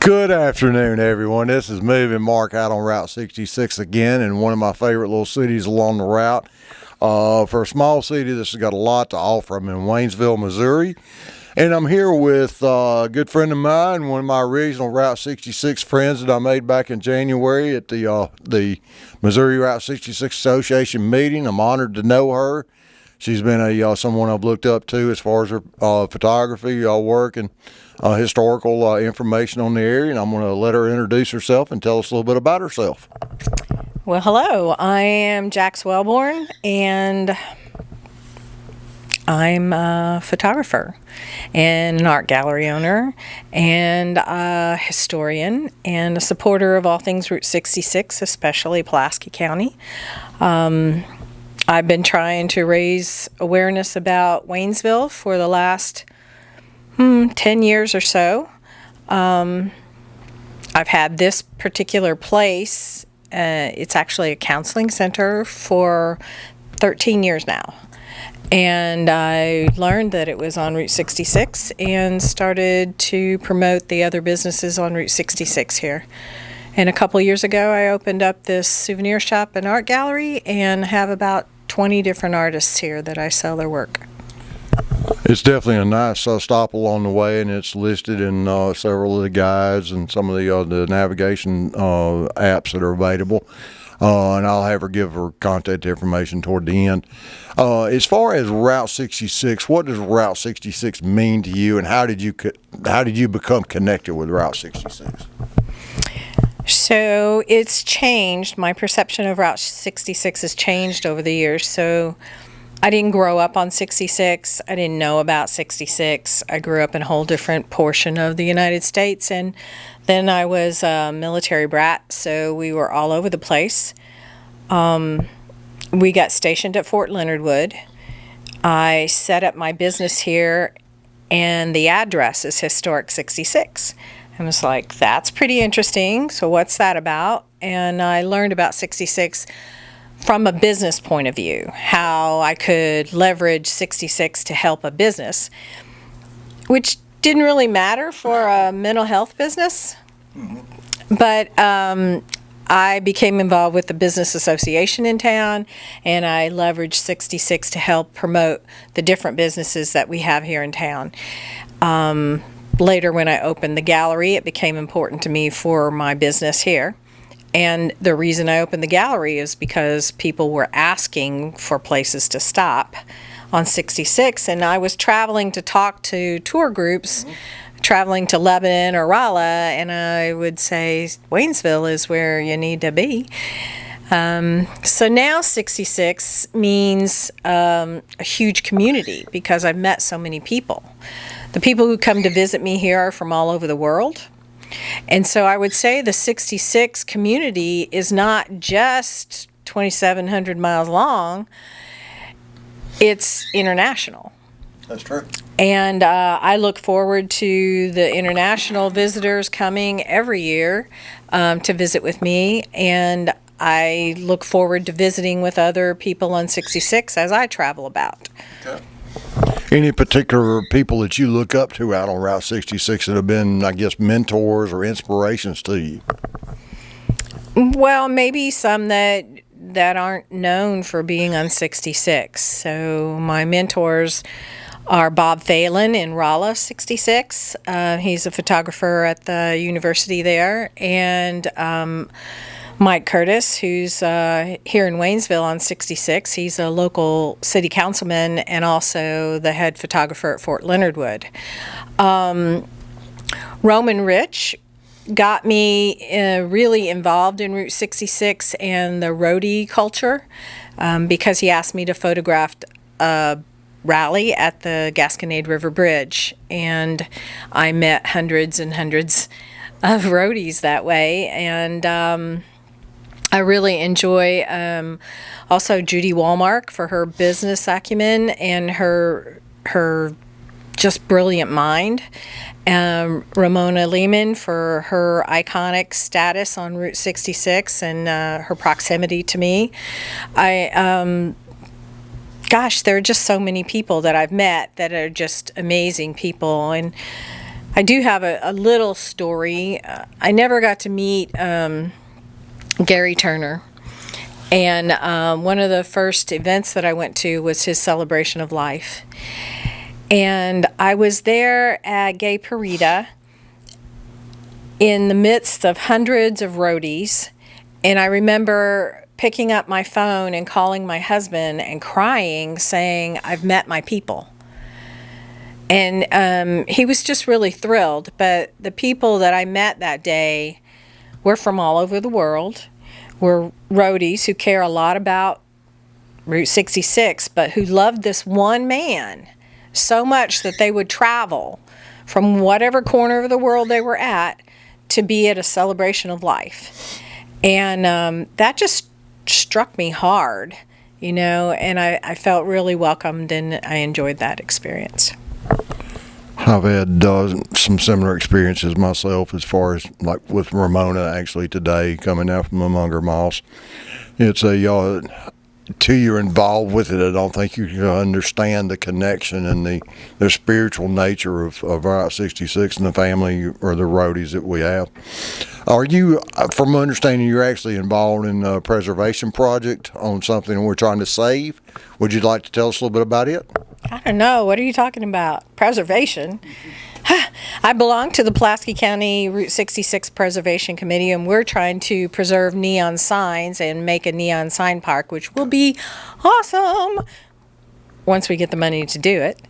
Good afternoon, everyone. This is Moving Mark out on Route 66 again in one of my favorite little cities along the route. For a small city, this has got a lot to offer. I'm in Waynesville, Missouri, and I'm here with a good friend of mine, one of my original Route 66 friends that I made back in January at the Missouri Route 66 Association meeting. I'm honored to know her. She's been someone I've looked up to as far as her photography work and historical information on the area, and I'm going to let her introduce herself and tell us a little bit about herself. Well, hello. I am Jax Welborn, and I'm a photographer and an art gallery owner and a historian and a supporter of all things Route 66, especially Pulaski County. I've been trying to raise awareness about Waynesville for the last 10 years or so. I've had this particular place, it's actually a counseling center, for 13 years now. And I learned that it was on Route 66 and started to promote the other businesses on Route 66 here. And a couple years ago, I opened up this souvenir shop and art gallery and have about 20 different artists here that I sell their work. It's definitely a nice stop along the way, and it's listed in several of the guides and some of the navigation apps that are available. And I'll have her give her contact information toward the end. As far as Route 66, what does Route 66 mean to you, and how did you become connected with Route 66? So it's changed. My perception of Route 66 has changed over the years. So I didn't grow up on 66. I didn't know about 66. I grew up in a whole different portion of the United States, and then I was a military brat, so we were all over the place. We got stationed at Fort Leonard Wood. I set up my business here, and the address is Historic 66. I was like, that's pretty interesting. So what's that about? And I learned about 66 from a business point of view, how I could leverage 66 to help a business, which didn't really matter for a mental health business. But I became involved with the business association in town, and I leveraged 66 to help promote the different businesses that we have here in town. Later, when I opened the gallery, it became important to me for my business here. And the reason I opened the gallery is because people were asking for places to stop on 66, and I was traveling to talk to tour groups, traveling to Lebanon or Rolla, and I would say, Waynesville is where you need to be. So now 66 means a huge community because I've met so many people. The people who come to visit me here are from all over the world. And so I would say the 66 community is not just 2,700 miles long, it's international. That's true. And I look forward to the international visitors coming every year to visit with me, and I look forward to visiting with other people on 66 as I travel about. Okay. Any particular people that you look up to out on Route 66 that have been, I guess, mentors or inspirations to you? Well, maybe some that aren't known for being on 66. So my mentors are Bob Phelan in Rolla 66. He's a photographer at the university there, and Mike Curtis, who's here in Waynesville on 66. He's a local city councilman and also the head photographer at Fort Leonard Wood. Roman Rich got me really involved in Route 66 and the roadie culture because he asked me to photograph a rally at the Gasconade River Bridge, and I met hundreds and hundreds of roadies that way, and I really enjoy also Judy Walmark for her business acumen and her just brilliant mind. Ramona Lehman for her iconic status on Route 66 and her proximity to me. Gosh, there are just so many people that I've met that are just amazing people. And I do have a little story. I never got to meet Gary Turner. And one of the first events that I went to was his celebration of life. And I was there at Gay Parida in the midst of hundreds of roadies. And I remember picking up my phone and calling my husband and crying, saying, I've met my people. And he was just really thrilled. But the people that I met that day were from all over the world. Were roadies who care a lot about Route 66, but who loved this one man so much that they would travel from whatever corner of the world they were at to be at a celebration of life. And that just struck me hard, you know, and I felt really welcomed, and I enjoyed that experience. I've had some similar experiences myself, as far as like with Ramona actually today coming out from the Munger Moss. It's a till you're involved with it, I don't think you can understand the connection and the spiritual nature of Route 66 and the family or the roadies that we have. Are you, from understanding, you're actually involved in a preservation project on something we're trying to save? Would you like to tell us a little bit about it? I don't know. What are you talking about? Preservation? I belong to the Pulaski County Route 66 Preservation Committee, and we're trying to preserve neon signs and make a neon sign park, which will be awesome once we get the money to do it.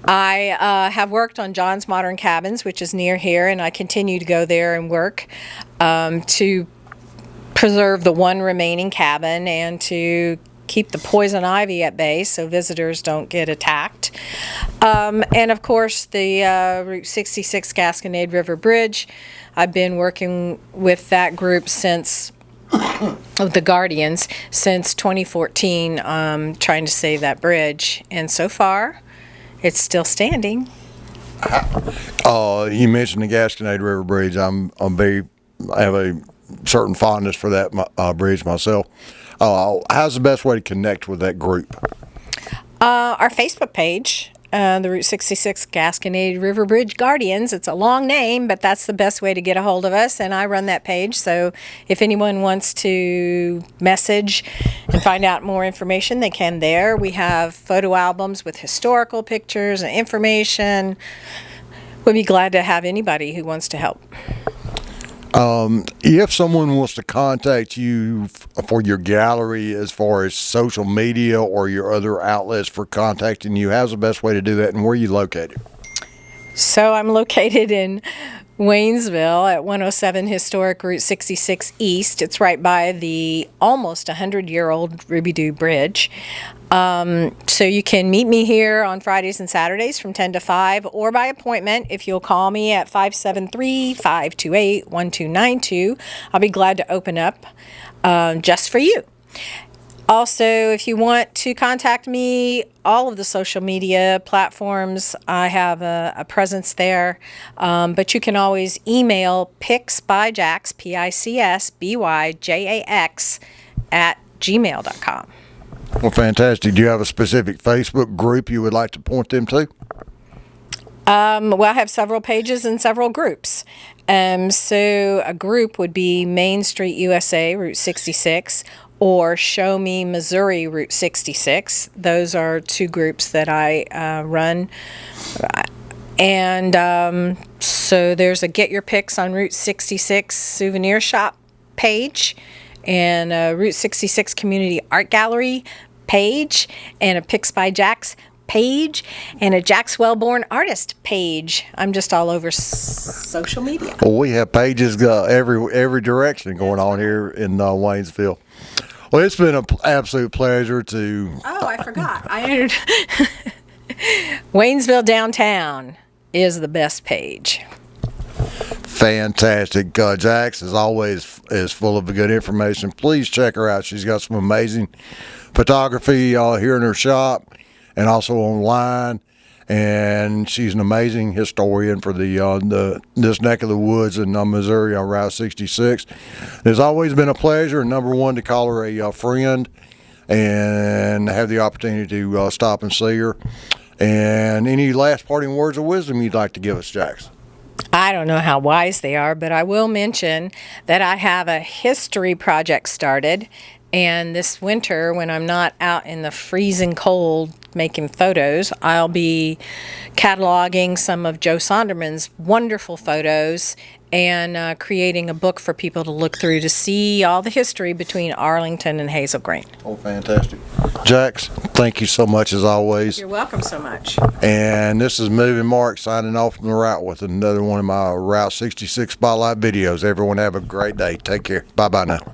I have worked on John's Modern Cabins, which is near here, and I continue to go there and work to preserve the one remaining cabin and to keep the poison ivy at bay so visitors don't get attacked. And of course, the Route 66 Gasconade River Bridge. I've been working with that group since, of the Guardians, since 2014, trying to save that bridge. And so far, it's still standing. You mentioned the Gasconade River Bridge. I have a certain fondness for that bridge myself. How's the best way to connect with that group? Our Facebook page, the Route 66 Gasconade River Bridge Guardians. It's a long name, but that's the best way to get a hold of us, and I run that page. So if anyone wants to message and find out more information, they can there. We have photo albums with historical pictures and information. We'd be glad to have anybody who wants to help. If someone wants to contact you for your gallery, as far as social media or your other outlets for contacting you, how's the best way to do that, and where are you located? So I'm located in Waynesville at 107 Historic Route 66 East. It's right by the almost 100-year-old Ruby Doo Bridge. So you can meet me here on Fridays and Saturdays from 10 to 5, or by appointment if you'll call me at 573-528-1292. I'll be glad to open up just for you. Also, if you want to contact me, all of the social media platforms, I have a presence there. But you can always email picsbyjax, PICSBYJAX, @gmail.com. Well, fantastic. Do you have a specific Facebook group you would like to point them to? Well, I have several pages and several groups. So a group would be Main Street USA, Route 66, or Show Me Missouri, Route 66. Those are two groups that I run. And so there's a Get Your Pics on Route 66 souvenir shop page, and a Route 66 Community Art Gallery page, and a Pics by Jax page, and a Jax Welborn artist page. I'm just all over social media. Well, we have pages every direction going on here in Waynesville. Well, it's been an absolute pleasure to... Oh, I forgot. I entered... Waynesville Downtown is the best page. Fantastic. Jax, as always, is full of good information. Please check her out. She's got some amazing photography here in her shop and also online. And she's an amazing historian for this neck of the woods in Missouri on Route 66. It's always been a pleasure, and number one, to call her a friend and have the opportunity to stop and see her. And any last parting words of wisdom you'd like to give us, Jax? I don't know how wise they are, but I will mention that I have a history project started. And this winter, when I'm not out in the freezing cold making photos, I'll be cataloging some of Joe Sonderman's wonderful photos and creating a book for people to look through to see all the history between Arlington and Hazel Green. Oh, fantastic. Jax, thank you so much as always. You're welcome so much. And this is Moving Mark signing off from the route with another one of my Route 66 Spotlight videos. Everyone have a great day. Take care. Bye-bye now.